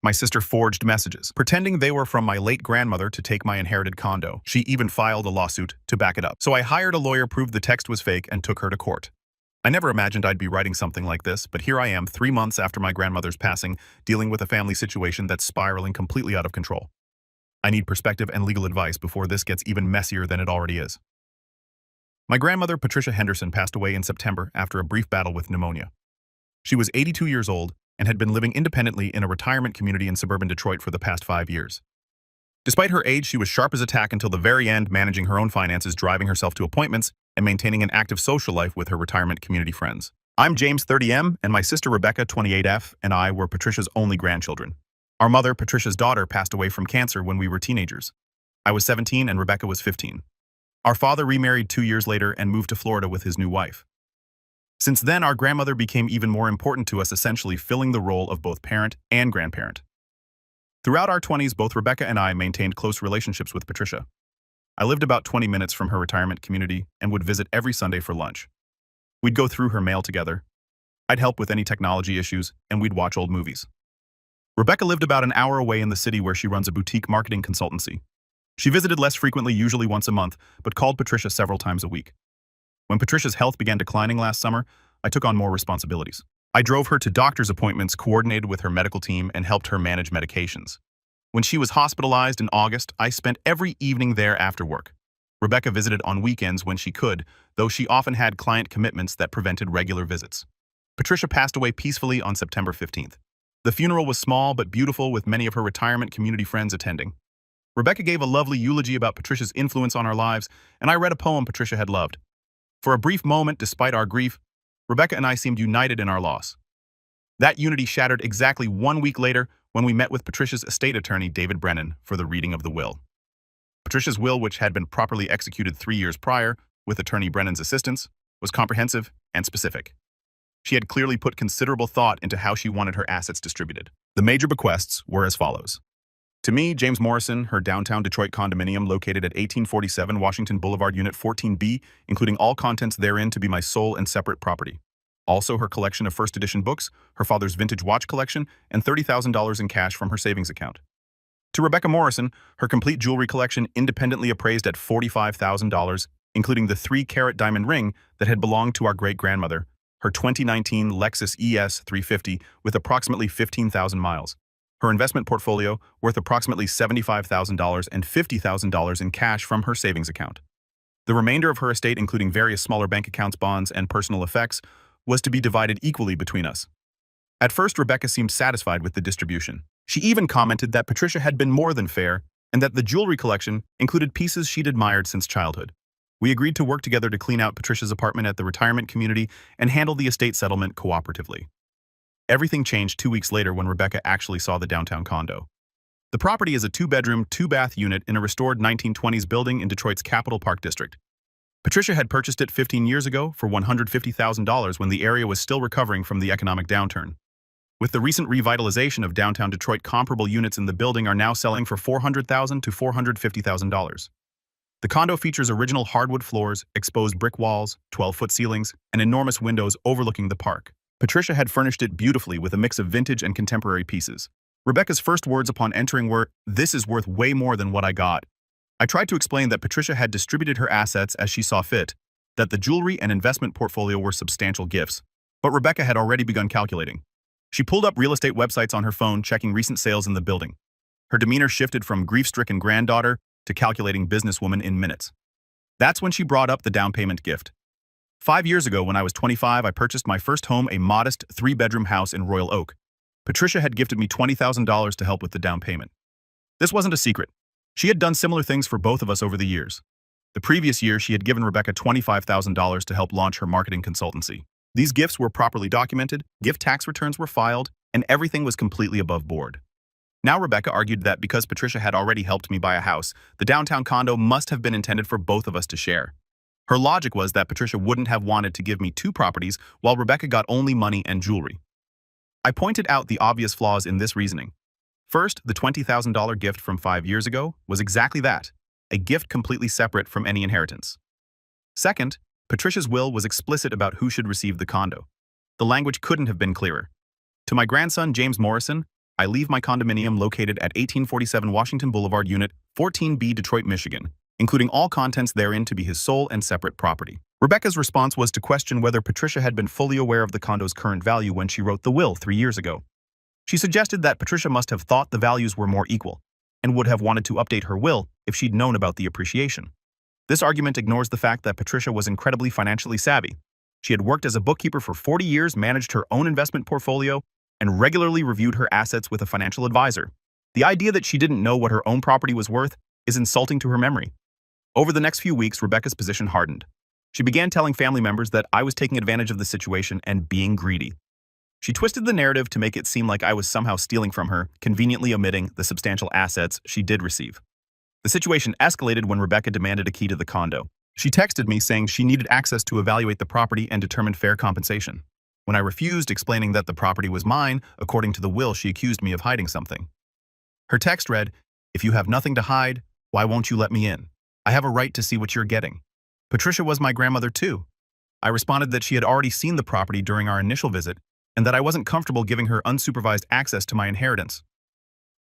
My sister forged messages, pretending they were from my late grandmother to take my inherited condo. She even filed a lawsuit to back it up. So I hired a lawyer, proved the text was fake, and took her to court. I never imagined I'd be writing something like this, but here I am 3 months after my grandmother's passing, dealing with a family situation that's spiraling completely out of control. I need perspective and legal advice before this gets even messier than it already is. My grandmother, Patricia Henderson, passed away in September after a brief battle with pneumonia. She was 82 years old and had been living independently in a retirement community in suburban Detroit for the past 5 years. Despite her age, she was sharp as a tack until the very end, managing her own finances, driving herself to appointments, and maintaining an active social life with her retirement community friends. I'm James, 30M, and my sister Rebecca, 28F, and I were Patricia's only grandchildren. Our mother, Patricia's daughter, passed away from cancer when we were teenagers. I was 17 and Rebecca was 15. Our father remarried 2 years later and moved to Florida with his new wife. Since then, our grandmother became even more important to us, essentially filling the role of both parent and grandparent. Throughout our 20s, both Rebecca and I maintained close relationships with Patricia. I lived about 20 minutes from her retirement community and would visit every Sunday for lunch. We'd go through her mail together. I'd help with any technology issues, and we'd watch old movies. Rebecca lived about an hour away in the city where she runs a boutique marketing consultancy. She visited less frequently, usually once a month, but called Patricia several times a week. When Patricia's health began declining last summer, I took on more responsibilities. I drove her to doctor's appointments, coordinated with her medical team, and helped her manage medications. When she was hospitalized in August, I spent every evening there after work. Rebecca visited on weekends when she could, though she often had client commitments that prevented regular visits. Patricia passed away peacefully on September 15th. The funeral was small but beautiful, with many of her retirement community friends attending. Rebecca gave a lovely eulogy about Patricia's influence on our lives, and I read a poem Patricia had loved. For a brief moment, despite our grief, Rebecca and I seemed united in our loss. That unity shattered exactly 1 week later when we met with Patricia's estate attorney, David Brennan, for the reading of the will. Patricia's will, which had been properly executed 3 years prior, with attorney Brennan's assistance, was comprehensive and specific. She had clearly put considerable thought into how she wanted her assets distributed. The major bequests were as follows. To me, James Morrison, her downtown Detroit condominium located at 1847 Washington Boulevard, Unit 14B, including all contents therein to be my sole and separate property. Also, her collection of first edition books, her father's vintage watch collection, and $30,000 in cash from her savings account. To Rebecca Morrison, her complete jewelry collection independently appraised at $45,000, including the 3-carat diamond ring that had belonged to our great-grandmother, her 2019 Lexus ES 350 with approximately 15,000 miles. Her investment portfolio, worth approximately $75,000 and $50,000 in cash from her savings account. The remainder of her estate, including various smaller bank accounts, bonds, and personal effects, was to be divided equally between us. At first, Rebecca seemed satisfied with the distribution. She even commented that Patricia had been more than fair and that the jewelry collection included pieces she'd admired since childhood. We agreed to work together to clean out Patricia's apartment at the retirement community and handle the estate settlement cooperatively. Everything changed 2 weeks later when Rebecca actually saw the downtown condo. The property is a 2-bedroom, 2-bath unit in a restored 1920s building in Detroit's Capitol Park district. Patricia had purchased it 15 years ago for $150,000 when the area was still recovering from the economic downturn. With the recent revitalization of downtown Detroit, comparable units in the building are now selling for $400,000 to $450,000. The condo features original hardwood floors, exposed brick walls, 12-foot ceilings, and enormous windows overlooking the park. Patricia had furnished it beautifully with a mix of vintage and contemporary pieces. Rebecca's first words upon entering were, "This is worth way more than what I got." I tried to explain that Patricia had distributed her assets as she saw fit, that the jewelry and investment portfolio were substantial gifts. But Rebecca had already begun calculating. She pulled up real estate websites on her phone, checking recent sales in the building. Her demeanor shifted from grief-stricken granddaughter to calculating businesswoman in minutes. That's when she brought up the down payment gift. 5 years ago, when I was 25, I purchased my first home, a modest 3-bedroom house in Royal Oak. Patricia had gifted me $20,000 to help with the down payment. This wasn't a secret. She had done similar things for both of us over the years. The previous year, she had given Rebecca $25,000 to help launch her marketing consultancy. These gifts were properly documented, gift tax returns were filed, and everything was completely above board. Now Rebecca argued that because Patricia had already helped me buy a house, the downtown condo must have been intended for both of us to share. Her logic was that Patricia wouldn't have wanted to give me 2 properties while Rebecca got only money and jewelry. I pointed out the obvious flaws in this reasoning. First, the $20,000 gift from 5 years ago was exactly that, a gift completely separate from any inheritance. Second, Patricia's will was explicit about who should receive the condo. The language couldn't have been clearer. To my grandson, James Morrison, I leave my condominium located at 1847 Washington Boulevard, Unit 14B, Detroit, Michigan, including all contents therein to be his sole and separate property. Rebecca's response was to question whether Patricia had been fully aware of the condo's current value when she wrote the will 3 years ago. She suggested that Patricia must have thought the values were more equal and would have wanted to update her will if she'd known about the appreciation. This argument ignores the fact that Patricia was incredibly financially savvy. She had worked as a bookkeeper for 40 years, managed her own investment portfolio, and regularly reviewed her assets with a financial advisor. The idea that she didn't know what her own property was worth is insulting to her memory. Over the next few weeks, Rebecca's position hardened. She began telling family members that I was taking advantage of the situation and being greedy. She twisted the narrative to make it seem like I was somehow stealing from her, conveniently omitting the substantial assets she did receive. The situation escalated when Rebecca demanded a key to the condo. She texted me saying she needed access to evaluate the property and determine fair compensation. When I refused, explaining that the property was mine, according to the will, she accused me of hiding something. Her text read, "If you have nothing to hide, why won't you let me in? I have a right to see what you're getting." Patricia was my grandmother too. I responded that she had already seen the property during our initial visit and that I wasn't comfortable giving her unsupervised access to my inheritance.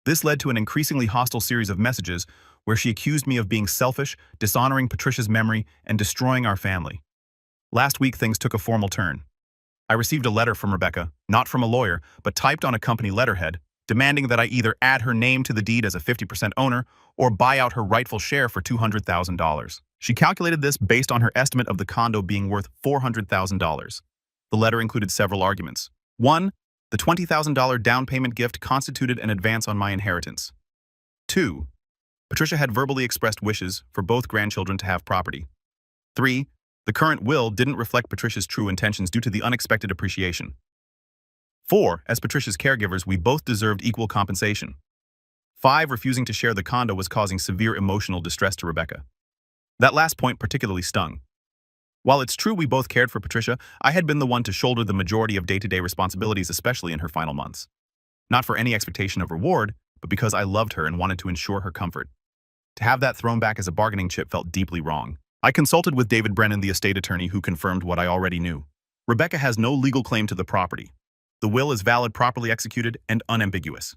This led to an increasingly hostile series of messages where she accused me of being selfish, dishonoring Patricia's memory, and destroying our family. Last week, things took a formal turn. I received a letter from Rebecca, not from a lawyer, but typed on a company letterhead, demanding that I either add her name to the deed as a 50% owner or buy out her rightful share for $200,000. She calculated this based on her estimate of the condo being worth $400,000. The letter included several arguments. 1. The $20,000 down payment gift constituted an advance on my inheritance. 2. Patricia had verbally expressed wishes for both grandchildren to have property. 3. The current will didn't reflect Patricia's true intentions due to the unexpected appreciation. 4. As Patricia's caregivers, we both deserved equal compensation. 5. Refusing to share the condo was causing severe emotional distress to Rebecca. That last point particularly stung. While it's true we both cared for Patricia, I had been the one to shoulder the majority of day-to-day responsibilities, especially in her final months. Not for any expectation of reward, but because I loved her and wanted to ensure her comfort. To have that thrown back as a bargaining chip felt deeply wrong. I consulted with David Brennan, the estate attorney, who confirmed what I already knew. Rebecca has no legal claim to the property. The will is valid, properly executed, and unambiguous.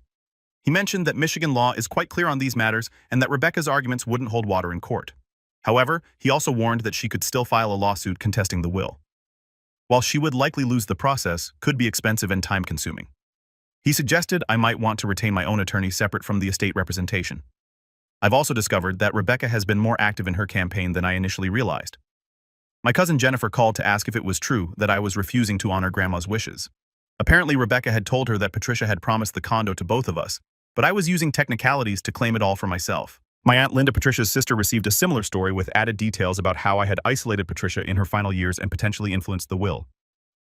He mentioned that Michigan law is quite clear on these matters and that Rebecca's arguments wouldn't hold water in court. However, he also warned that she could still file a lawsuit contesting the will. While she would likely lose the process, could be expensive and time-consuming. He suggested I might want to retain my own attorney separate from the estate representation. I've also discovered that Rebecca has been more active in her campaign than I initially realized. My cousin Jennifer called to ask if it was true that I was refusing to honor Grandma's wishes. Apparently, Rebecca had told her that Patricia had promised the condo to both of us, but I was using technicalities to claim it all for myself. My Aunt Linda, Patricia's sister, received a similar story with added details about how I had isolated Patricia in her final years and potentially influenced the will.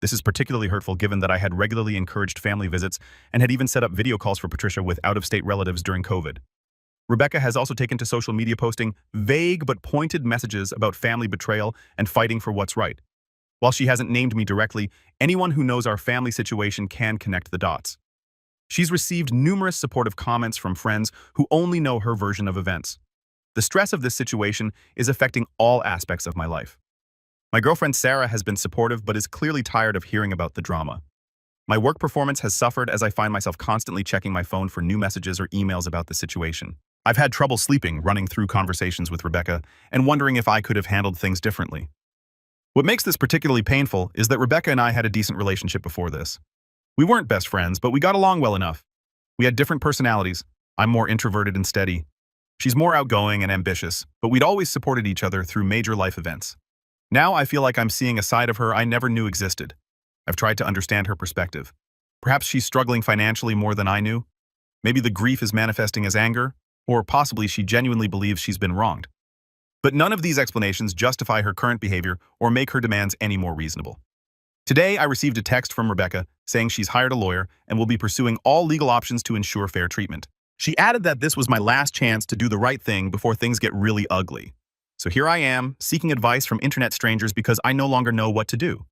This is particularly hurtful given that I had regularly encouraged family visits and had even set up video calls for Patricia with out-of-state relatives during COVID. Rebecca has also taken to social media posting vague but pointed messages about family betrayal and fighting for what's right. While she hasn't named me directly, anyone who knows our family situation can connect the dots. She's received numerous supportive comments from friends who only know her version of events. The stress of this situation is affecting all aspects of my life. My girlfriend Sarah has been supportive but is clearly tired of hearing about the drama. My work performance has suffered as I find myself constantly checking my phone for new messages or emails about the situation. I've had trouble sleeping running through conversations with Rebecca and wondering if I could have handled things differently. What makes this particularly painful is that Rebecca and I had a decent relationship before this. We weren't best friends, but we got along well enough. We had different personalities. I'm more introverted and steady. She's more outgoing and ambitious, but we'd always supported each other through major life events. Now I feel like I'm seeing a side of her I never knew existed. I've tried to understand her perspective. Perhaps she's struggling financially more than I knew. Maybe the grief is manifesting as anger, or possibly she genuinely believes she's been wronged. But none of these explanations justify her current behavior or make her demands any more reasonable. Today, I received a text from Rebecca saying she's hired a lawyer and will be pursuing all legal options to ensure fair treatment. She added that this was my last chance to do the right thing before things get really ugly. So here I am, seeking advice from internet strangers because I no longer know what to do.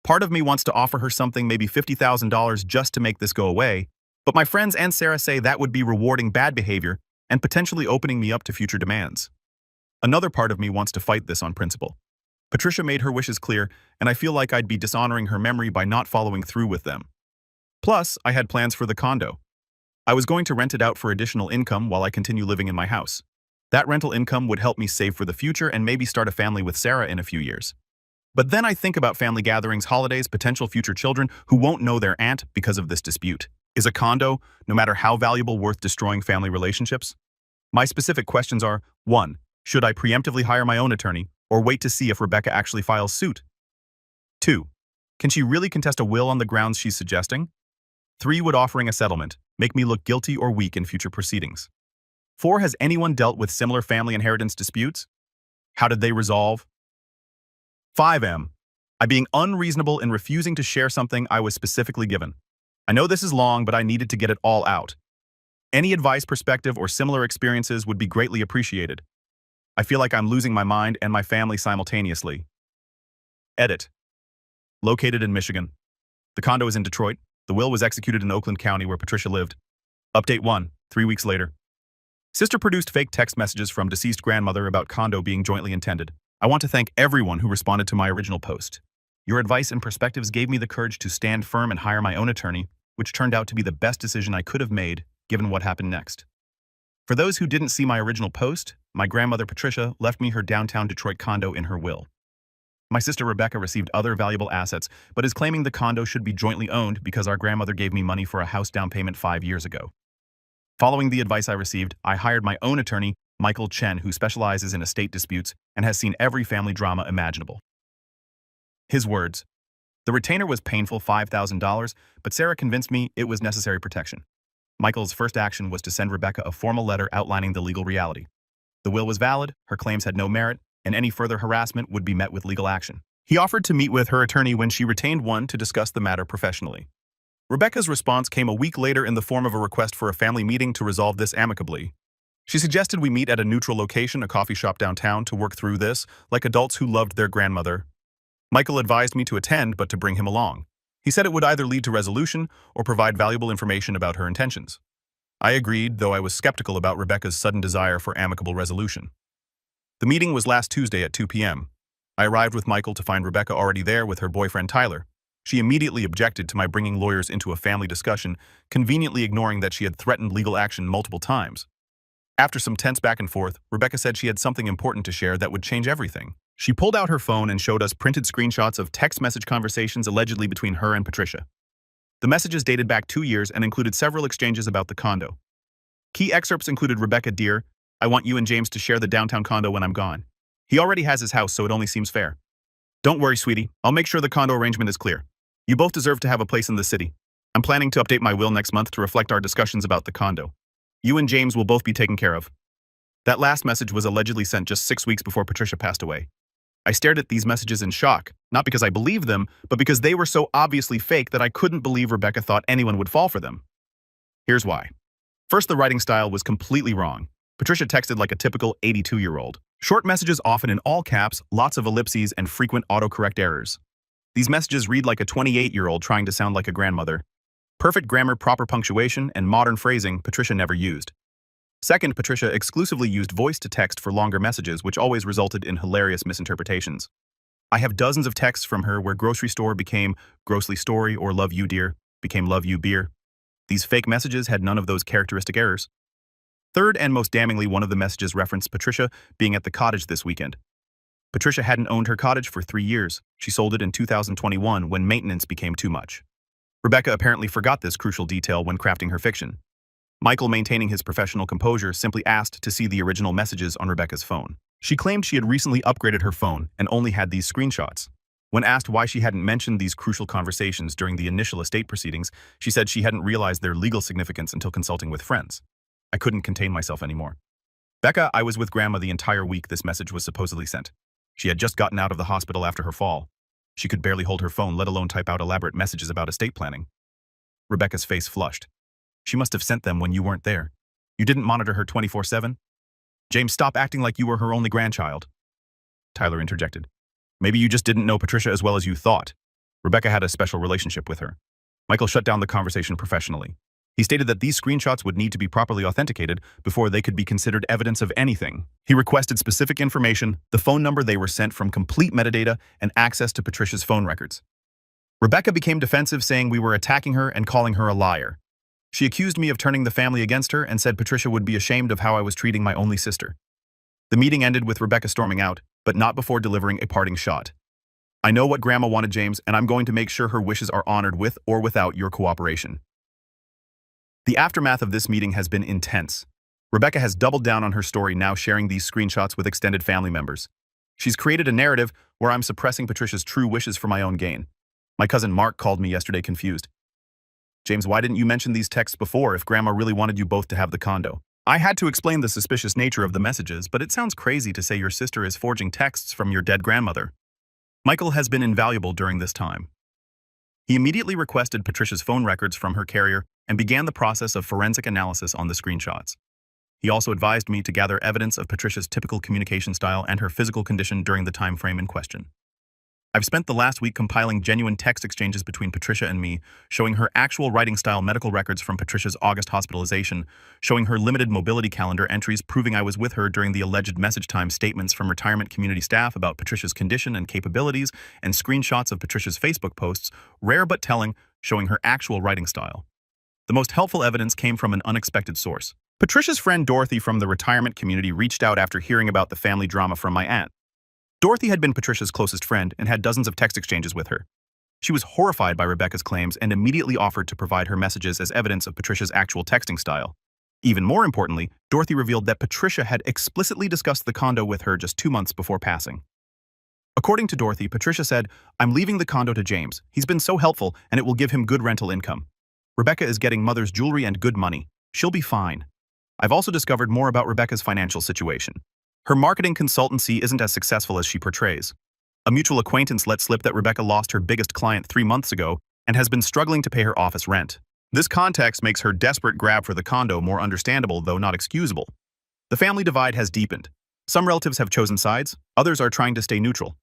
Part of me wants to offer her something, maybe $50,000 just to make this go away, but my friends and Sarah say that would be rewarding bad behavior and potentially opening me up to future demands. Another part of me wants to fight this on principle. Patricia made her wishes clear, and I feel like I'd be dishonoring her memory by not following through with them. Plus, I had plans for the condo. I was going to rent it out for additional income while I continue living in my house. That rental income would help me save for the future and maybe start a family with Sarah in a few years. But then I think about family gatherings, holidays, potential future children who won't know their aunt because of this dispute. Is a condo, no matter how valuable, worth destroying family relationships? My specific questions are: 1. Should I preemptively hire my own attorney, or wait to see if Rebecca actually files suit? 2. Can she really contest a will on the grounds she's suggesting? 3. Would offering a settlement make me look guilty or weak in future proceedings? 4. Has anyone dealt with similar family inheritance disputes? How did they resolve? 5. Am I being unreasonable in refusing to share something I was specifically given? I know this is long, but I needed to get it all out. Any advice, perspective, or similar experiences would be greatly appreciated. I feel like I'm losing my mind and my family simultaneously. Edit. Located in Michigan. The condo is in Detroit. The will was executed in Oakland County, where Patricia lived. Update 1, 3 weeks later. Sister produced fake text messages from deceased grandmother about condo being jointly intended. I want to thank everyone who responded to my original post. Your advice and perspectives gave me the courage to stand firm and hire my own attorney, which turned out to be the best decision I could have made, given what happened next. For those who didn't see my original post, my grandmother Patricia left me her downtown Detroit condo in her will. My sister Rebecca received other valuable assets, but is claiming the condo should be jointly owned because our grandmother gave me money for a house down payment 5 years ago. Following the advice I received, I hired my own attorney, Michael Chen, who specializes in estate disputes and has seen every family drama imaginable. His words: the retainer was painful, $5,000, but Sarah convinced me it was necessary protection. Michael's first action was to send Rebecca a formal letter outlining the legal reality. The will was valid, her claims had no merit, and any further harassment would be met with legal action. He offered to meet with her attorney when she retained one to discuss the matter professionally. Rebecca's response came a week later in the form of a request for a family meeting to resolve this amicably. She suggested we meet at a neutral location, a coffee shop downtown, to work through this, like adults who loved their grandmother. Michael advised me to attend, but to bring him along. He said it would either lead to resolution or provide valuable information about her intentions. I agreed, though I was skeptical about Rebecca's sudden desire for amicable resolution. The meeting was last Tuesday at 2 p.m. I arrived with Michael to find Rebecca already there with her boyfriend Tyler. She immediately objected to my bringing lawyers into a family discussion, conveniently ignoring that she had threatened legal action multiple times. After some tense back and forth, Rebecca said she had something important to share that would change everything. She pulled out her phone and showed us printed screenshots of text message conversations allegedly between her and Patricia. The messages dated back 2 years and included several exchanges about the condo. Key excerpts included: Rebecca, dear, I want you and James to share the downtown condo when I'm gone. He already has his house, so it only seems fair. Don't worry, sweetie. I'll make sure the condo arrangement is clear. You both deserve to have a place in the city. I'm planning to update my will next month to reflect our discussions about the condo. You and James will both be taken care of. That last message was allegedly sent just 6 weeks before Patricia passed away. I stared at these messages in shock, not because I believed them, but because they were so obviously fake that I couldn't believe Rebecca thought anyone would fall for them. Here's why. First, the writing style was completely wrong. Patricia texted like a typical 82-year-old. Short messages often in all caps, lots of ellipses, and frequent autocorrect errors. These messages read like a 28-year-old trying to sound like a grandmother. Perfect grammar, proper punctuation, and modern phrasing Patricia never used. Second, Patricia exclusively used voice-to-text for longer messages, which always resulted in hilarious misinterpretations. I have dozens of texts from her where grocery store became grossly story or love you dear became love you beer. These fake messages had none of those characteristic errors. Third, and most damningly, one of the messages referenced Patricia being at the cottage this weekend. Patricia hadn't owned her cottage for 3 years. She sold it in 2021 when maintenance became too much. Rebecca apparently forgot this crucial detail when crafting her fiction. Michael, maintaining his professional composure, simply asked to see the original messages on Rebecca's phone. She claimed she had recently upgraded her phone and only had these screenshots. When asked why she hadn't mentioned these crucial conversations during the initial estate proceedings, she said she hadn't realized their legal significance until consulting with friends. I couldn't contain myself anymore. Becca, I was with Grandma the entire week this message was supposedly sent. She had just gotten out of the hospital after her fall. She could barely hold her phone, let alone type out elaborate messages about estate planning. Rebecca's face flushed. She must have sent them when you weren't there. You didn't monitor her 24/7? James, stop acting like you were her only grandchild. Tyler interjected. Maybe you just didn't know Patricia as well as you thought. Rebecca had a special relationship with her. Michael shut down the conversation professionally. He stated that these screenshots would need to be properly authenticated before they could be considered evidence of anything. He requested specific information, the phone number they were sent from, complete metadata, and access to Patricia's phone records. Rebecca became defensive, saying we were attacking her and calling her a liar. She accused me of turning the family against her and said Patricia would be ashamed of how I was treating my only sister. The meeting ended with Rebecca storming out, but not before delivering a parting shot. I know what Grandma wanted, James, and I'm going to make sure her wishes are honored with or without your cooperation. The aftermath of this meeting has been intense. Rebecca has doubled down on her story, now sharing these screenshots with extended family members. She's created a narrative where I'm suppressing Patricia's true wishes for my own gain. My cousin Mark called me yesterday confused. James, why didn't you mention these texts before if Grandma really wanted you both to have the condo? I had to explain the suspicious nature of the messages, but it sounds crazy to say your sister is forging texts from your dead grandmother. Michael has been invaluable during this time. He immediately requested Patricia's phone records from her carrier and began the process of forensic analysis on the screenshots. He also advised me to gather evidence of Patricia's typical communication style and her physical condition during the time frame in question. I've spent the last week compiling genuine text exchanges between Patricia and me, showing her actual writing style medical records from Patricia's August hospitalization, showing her limited mobility calendar entries proving I was with her during the alleged message time statements from retirement community staff about Patricia's condition and capabilities, and screenshots of Patricia's Facebook posts, rare but telling, showing her actual writing style. The most helpful evidence came from an unexpected source. Patricia's friend Dorothy from the retirement community reached out after hearing about the family drama from my aunt. Dorothy had been Patricia's closest friend and had dozens of text exchanges with her. She was horrified by Rebecca's claims and immediately offered to provide her messages as evidence of Patricia's actual texting style. Even more importantly, Dorothy revealed that Patricia had explicitly discussed the condo with her just 2 months before passing. According to Dorothy, Patricia said, "I'm leaving the condo to James. He's been so helpful and it will give him good rental income. Rebecca is getting mother's jewelry and good money. She'll be fine." I've also discovered more about Rebecca's financial situation. Her marketing consultancy isn't as successful as she portrays. A mutual acquaintance let slip that Rebecca lost her biggest client 3 months ago and has been struggling to pay her office rent. This context makes her desperate grab for the condo more understandable, though not excusable. The family divide has deepened. Some relatives have chosen sides, others are trying to stay neutral.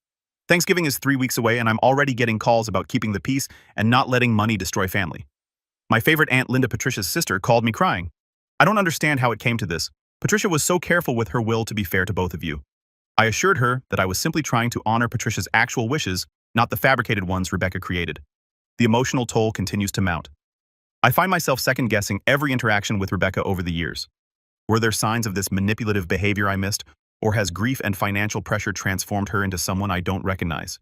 Thanksgiving is 3 weeks away and I'm already getting calls about keeping the peace and not letting money destroy family. My favorite aunt Linda, Patricia's sister, called me crying. "I don't understand how it came to this. Patricia was so careful with her will to be fair to both of you." I assured her that I was simply trying to honor Patricia's actual wishes, not the fabricated ones Rebecca created. The emotional toll continues to mount. I find myself second-guessing every interaction with Rebecca over the years. Were there signs of this manipulative behavior I missed, or has grief and financial pressure transformed her into someone I don't recognize?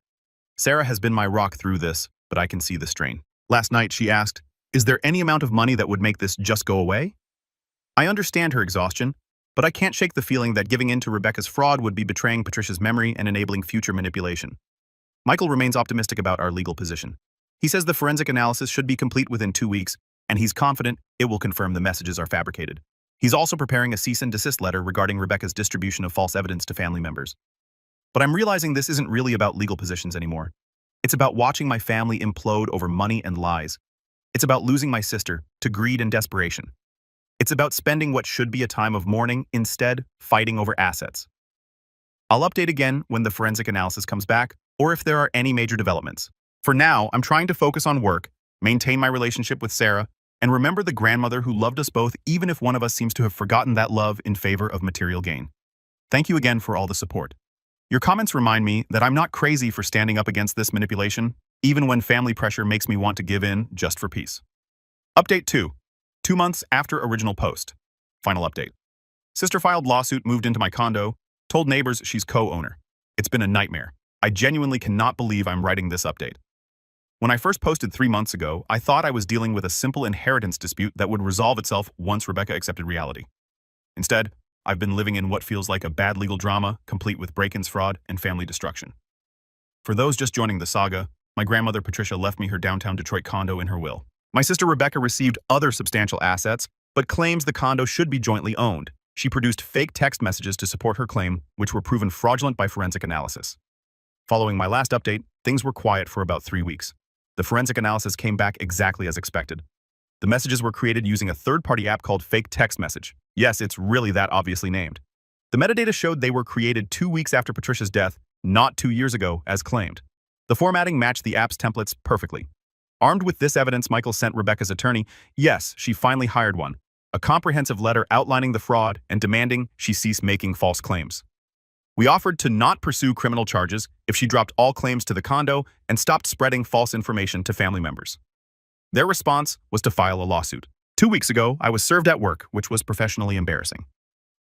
Sarah has been my rock through this, but I can see the strain. Last night she asked, "Is there any amount of money that would make this just go away?" I understand her exhaustion, but I can't shake the feeling that giving in to Rebecca's fraud would be betraying Patricia's memory and enabling future manipulation. Michael remains optimistic about our legal position. He says the forensic analysis should be complete within 2 weeks, and he's confident it will confirm the messages are fabricated. He's also preparing a cease and desist letter regarding Rebecca's distribution of false evidence to family members. But I'm realizing this isn't really about legal positions anymore. It's about watching my family implode over money and lies. It's about losing my sister to greed and desperation. It's about spending what should be a time of mourning, instead fighting over assets. I'll update again when the forensic analysis comes back, or if there are any major developments. For now, I'm trying to focus on work, maintain my relationship with Sarah, and remember the grandmother who loved us both even if one of us seems to have forgotten that love in favor of material gain. Thank you again for all the support. Your comments remind me that I'm not crazy for standing up against this manipulation, even when family pressure makes me want to give in just for peace. Update 2. 2 months after original post. Final update. Sister filed lawsuit, moved into my condo, told neighbors she's co-owner. It's been a nightmare. I genuinely cannot believe I'm writing this update. When I first posted 3 months ago, I thought I was dealing with a simple inheritance dispute that would resolve itself once Rebecca accepted reality. Instead, I've been living in what feels like a bad legal drama, complete with break-ins, fraud, and family destruction. For those just joining the saga, my grandmother Patricia left me her downtown Detroit condo in her will. My sister Rebecca received other substantial assets, but claims the condo should be jointly owned. She produced fake text messages to support her claim, which were proven fraudulent by forensic analysis. Following my last update, things were quiet for about 3 weeks. The forensic analysis came back exactly as expected. The messages were created using a third-party app called Fake Text Message. Yes, it's really that obviously named. The metadata showed they were created 2 weeks after Patricia's death, not 2 years ago, as claimed. The formatting matched the app's templates perfectly. Armed with this evidence, Michael sent Rebecca's attorney, yes, she finally hired one, a comprehensive letter outlining the fraud and demanding she cease making false claims. We offered to not pursue criminal charges if she dropped all claims to the condo and stopped spreading false information to family members. Their response was to file a lawsuit. 2 weeks ago, I was served at work, which was professionally embarrassing.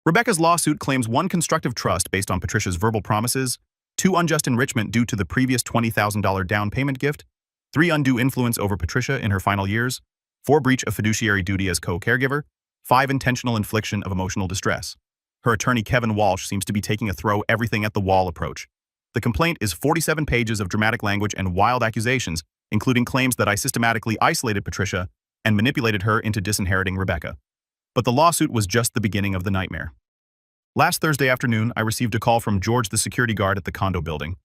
Rebecca's lawsuit claims 1 constructive trust based on Patricia's verbal promises, 2 unjust enrichment due to the previous $20,000 down payment gift, 3 undue influence over Patricia in her final years, 4 breach of fiduciary duty as co-caregiver, 5 intentional infliction of emotional distress. Her attorney Kevin Walsh seems to be taking a throw everything at the wall approach. The complaint is 47 pages of dramatic language and wild accusations, including claims that I systematically isolated Patricia and manipulated her into disinheriting Rebecca. But the lawsuit was just the beginning of the nightmare. Last Thursday afternoon, I received a call from George, the security guard at the condo building.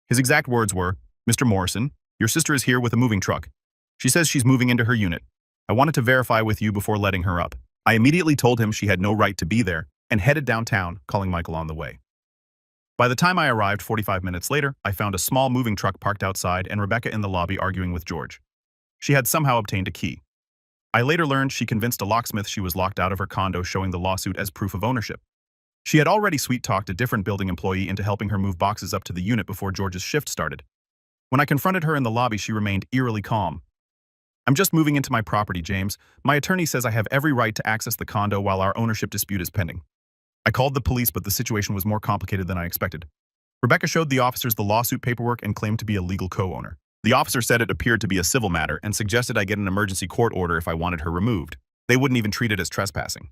His exact words were, "Mr. Morrison, your sister is here with a moving truck. She says she's moving into her unit. I wanted to verify with you before letting her up." I immediately told him she had no right to be there and headed downtown, calling Michael on the way. By the time I arrived 45 minutes later, I found a small moving truck parked outside and Rebecca in the lobby arguing with George. She had somehow obtained a key. I later learned she convinced a locksmith she was locked out of her condo, showing the lawsuit as proof of ownership. She had already sweet-talked a different building employee into helping her move boxes up to the unit before George's shift started. When I confronted her in the lobby, she remained eerily calm. "I'm just moving into my property, James. My attorney says I have every right to access the condo while our ownership dispute is pending." I called the police, but the situation was more complicated than I expected. Rebecca showed the officers the lawsuit paperwork and claimed to be a legal co-owner. The officer said it appeared to be a civil matter and suggested I get an emergency court order if I wanted her removed. They wouldn't even treat it as trespassing.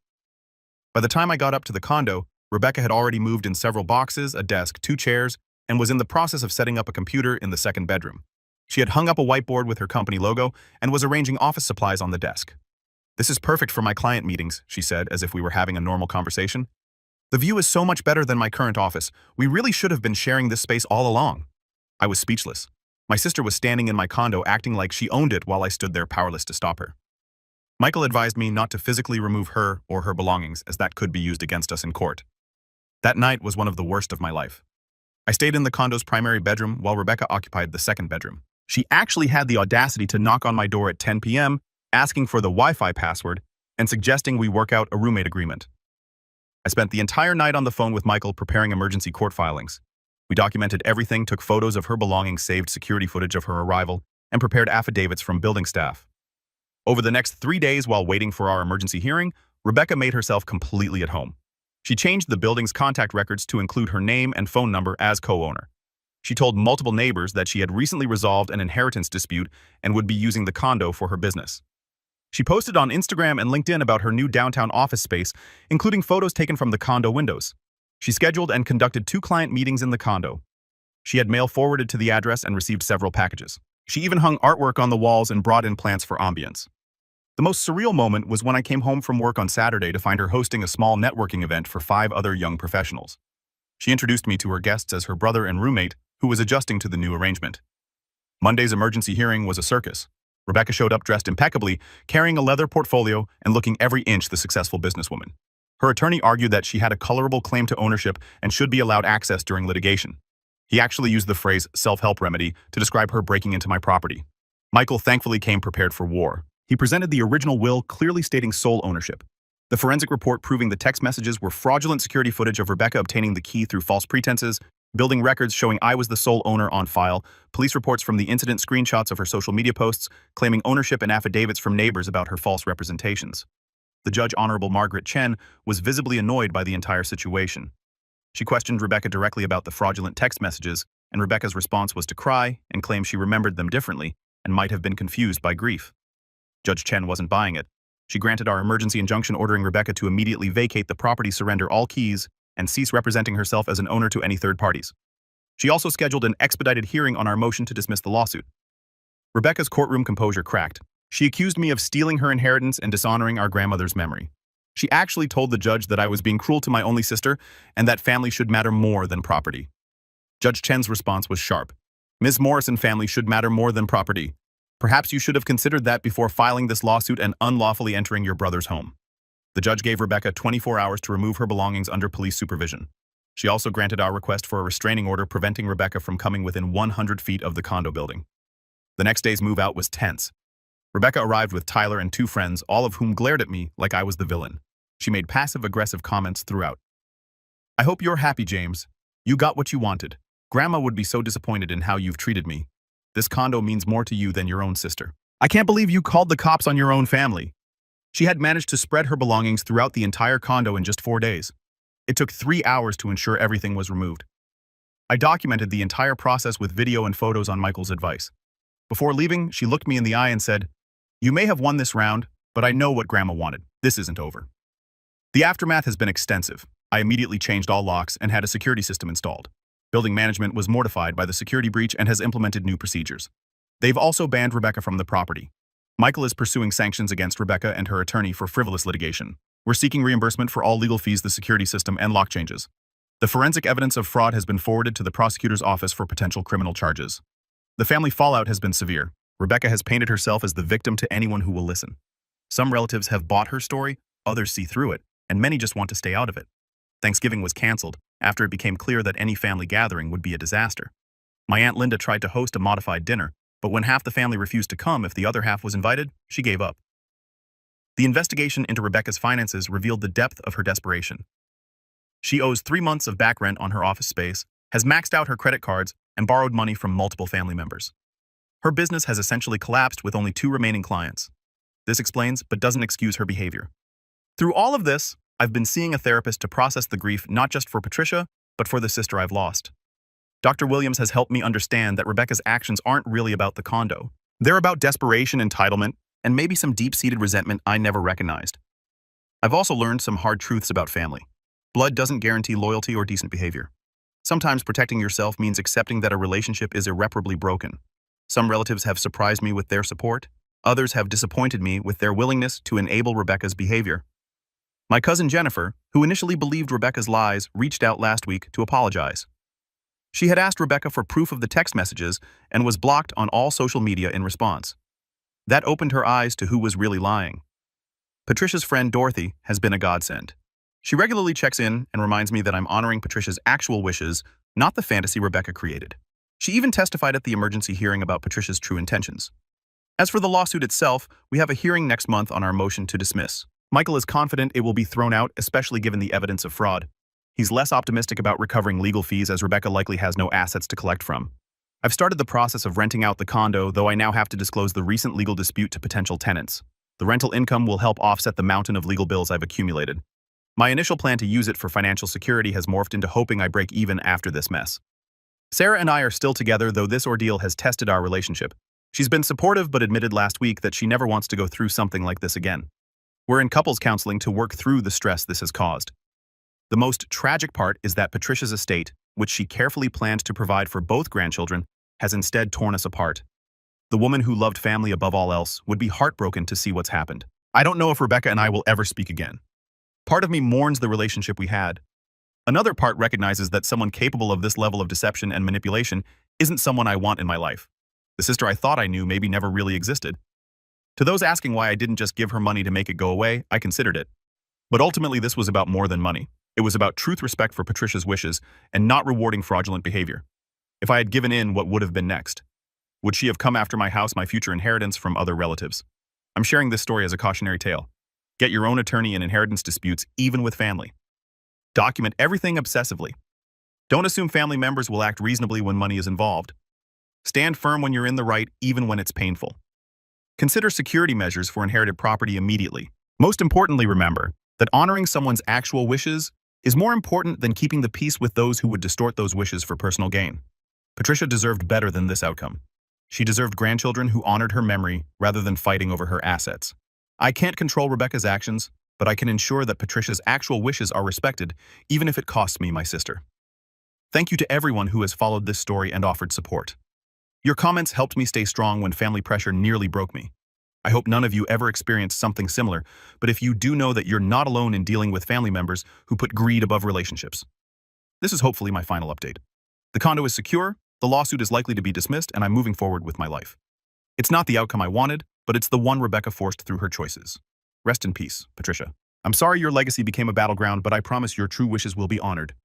By the time I got up to the condo, Rebecca had already moved in several boxes, a desk, 2 chairs, and was in the process of setting up a computer in the second bedroom. She had hung up a whiteboard with her company logo and was arranging office supplies on the desk. "This is perfect for my client meetings," she said, as if we were having a normal conversation. "The view is so much better than my current office. We really should have been sharing this space all along." I was speechless. My sister was standing in my condo acting like she owned it while I stood there powerless to stop her. Michael advised me not to physically remove her or her belongings, as that could be used against us in court. That night was one of the worst of my life. I stayed in the condo's primary bedroom while Rebecca occupied the second bedroom. She actually had the audacity to knock on my door at 10 p.m., asking for the Wi-Fi password and suggesting we work out a roommate agreement. I spent the entire night on the phone with Michael preparing emergency court filings. We documented everything, took photos of her belongings, saved security footage of her arrival, and prepared affidavits from building staff. Over the next 3 days while waiting for our emergency hearing, Rebecca made herself completely at home. She changed the building's contact records to include her name and phone number as co-owner. She told multiple neighbors that she had recently resolved an inheritance dispute and would be using the condo for her business. She posted on Instagram and LinkedIn about her new downtown office space, including photos taken from the condo windows. She scheduled and conducted 2 client meetings in the condo. She had mail forwarded to the address and received several packages. She even hung artwork on the walls and brought in plants for ambience. The most surreal moment was when I came home from work on Saturday to find her hosting a small networking event for 5 other young professionals. She introduced me to her guests as her brother and roommate, who was adjusting to the new arrangement. Monday's emergency hearing was a circus. Rebecca showed up dressed impeccably, carrying a leather portfolio and looking every inch the successful businesswoman. Her attorney argued that she had a colorable claim to ownership and should be allowed access during litigation. He actually used the phrase self-help remedy to describe her breaking into my property. Michael thankfully came prepared for war. He presented the original will, clearly stating sole ownership. The forensic report proving the text messages were fraudulent security footage of Rebecca obtaining the key through false pretenses, building records showing I was the sole owner on file, police reports from the incident, screenshots of her social media posts claiming ownership, and affidavits from neighbors about her false representations. The judge, Honorable Margaret Chen, was visibly annoyed by the entire situation. She questioned Rebecca directly about the fraudulent text messages, and Rebecca's response was to cry and claim she remembered them differently and might have been confused by grief. Judge Chen wasn't buying it. She granted our emergency injunction ordering Rebecca to immediately vacate the property, surrender all keys, and cease representing herself as an owner to any third parties. She also scheduled an expedited hearing on our motion to dismiss the lawsuit. Rebecca's courtroom composure cracked. She accused me of stealing her inheritance and dishonoring our grandmother's memory. She actually told the judge that I was being cruel to my only sister and that family should matter more than property. Judge Chen's response was sharp. "Ms. Morrison, family should matter more than property. Perhaps you should have considered that before filing this lawsuit and unlawfully entering your brother's home." The judge gave Rebecca 24 hours to remove her belongings under police supervision. She also granted our request for a restraining order preventing Rebecca from coming within 100 feet of the condo building. The next day's move out was tense. Rebecca arrived with Tyler and 2 friends, all of whom glared at me like I was the villain. She made passive-aggressive comments throughout. "I hope you're happy, James. You got what you wanted. Grandma would be so disappointed in how you've treated me. This condo means more to you than your own sister. I can't believe you called the cops on your own family. She had managed to spread her belongings throughout the entire condo in just 4 days. It took 3 hours to ensure everything was removed. I documented the entire process with video and photos on Michael's advice. Before leaving, she looked me in the eye and said, "You may have won this round, but I know what Grandma wanted. This isn't over." The aftermath has been extensive. I immediately changed all locks and had a security system installed. Building management was mortified by the security breach and has implemented new procedures. They've also banned Rebecca from the property. Michael is pursuing sanctions against Rebecca and her attorney for frivolous litigation. We're seeking reimbursement for all legal fees, the security system, and lock changes. The forensic evidence of fraud has been forwarded to the prosecutor's office for potential criminal charges. The family fallout has been severe. Rebecca has painted herself as the victim to anyone who will listen. Some relatives have bought her story, others see through it, and many just want to stay out of it. Thanksgiving was canceled after it became clear that any family gathering would be a disaster. My Aunt Linda tried to host a modified dinner, but when half the family refused to come if the other half was invited, she gave up. The investigation into Rebecca's finances revealed the depth of her desperation. She owes 3 months of back rent on her office space, has maxed out her credit cards, and borrowed money from multiple family members. Her business has essentially collapsed with only 2 remaining clients. This explains, but doesn't excuse her behavior. Through all of this, I've been seeing a therapist to process the grief not just for Patricia, but for the sister I've lost. Dr. Williams has helped me understand that Rebecca's actions aren't really about the condo. They're about desperation, entitlement, and maybe some deep-seated resentment I never recognized. I've also learned some hard truths about family. Blood doesn't guarantee loyalty or decent behavior. Sometimes protecting yourself means accepting that a relationship is irreparably broken. Some relatives have surprised me with their support. Others have disappointed me with their willingness to enable Rebecca's behavior. My cousin Jennifer, who initially believed Rebecca's lies, reached out last week to apologize. She had asked Rebecca for proof of the text messages and was blocked on all social media in response. That opened her eyes to who was really lying. Patricia's friend Dorothy has been a godsend. She regularly checks in and reminds me that I'm honoring Patricia's actual wishes, not the fantasy Rebecca created. She even testified at the emergency hearing about Patricia's true intentions. As for the lawsuit itself, we have a hearing next month on our motion to dismiss. Michael is confident it will be thrown out, especially given the evidence of fraud. He's less optimistic about recovering legal fees as Rebecca likely has no assets to collect from. I've started the process of renting out the condo, though I now have to disclose the recent legal dispute to potential tenants. The rental income will help offset the mountain of legal bills I've accumulated. My initial plan to use it for financial security has morphed into hoping I break even after this mess. Sarah and I are still together, though this ordeal has tested our relationship. She's been supportive but admitted last week that she never wants to go through something like this again. We're in couples counseling to work through the stress this has caused. The most tragic part is that Patricia's estate, which she carefully planned to provide for both grandchildren, has instead torn us apart. The woman who loved family above all else would be heartbroken to see what's happened. I don't know if Rebecca and I will ever speak again. Part of me mourns the relationship we had. Another part recognizes that someone capable of this level of deception and manipulation isn't someone I want in my life. The sister I thought I knew maybe never really existed. To those asking why I didn't just give her money to make it go away, I considered it. But ultimately this was about more than money. It was about truth, respect for Patricia's wishes, and not rewarding fraudulent behavior. If I had given in, what would have been next? Would she have come after my house, my future inheritance from other relatives? I'm sharing this story as a cautionary tale. Get your own attorney in inheritance disputes, even with family. Document everything obsessively. Don't assume family members will act reasonably when money is involved. Stand firm when you're in the right, even when it's painful. Consider security measures for inherited property immediately. Most importantly, remember that honoring someone's actual wishes is more important than keeping the peace with those who would distort those wishes for personal gain. Patricia deserved better than this outcome. She deserved grandchildren who honored her memory rather than fighting over her assets. I can't control Rebecca's actions, but I can ensure that Patricia's actual wishes are respected, even if it costs me my sister. Thank you to everyone who has followed this story and offered support. Your comments helped me stay strong when family pressure nearly broke me. I hope none of you ever experienced something similar, but if you do, know that you're not alone in dealing with family members who put greed above relationships. This is hopefully my final update. The condo is secure, the lawsuit is likely to be dismissed, and I'm moving forward with my life. It's not the outcome I wanted, but it's the one Rebecca forced through her choices. Rest in peace, Patricia. I'm sorry your legacy became a battleground, but I promise your true wishes will be honored.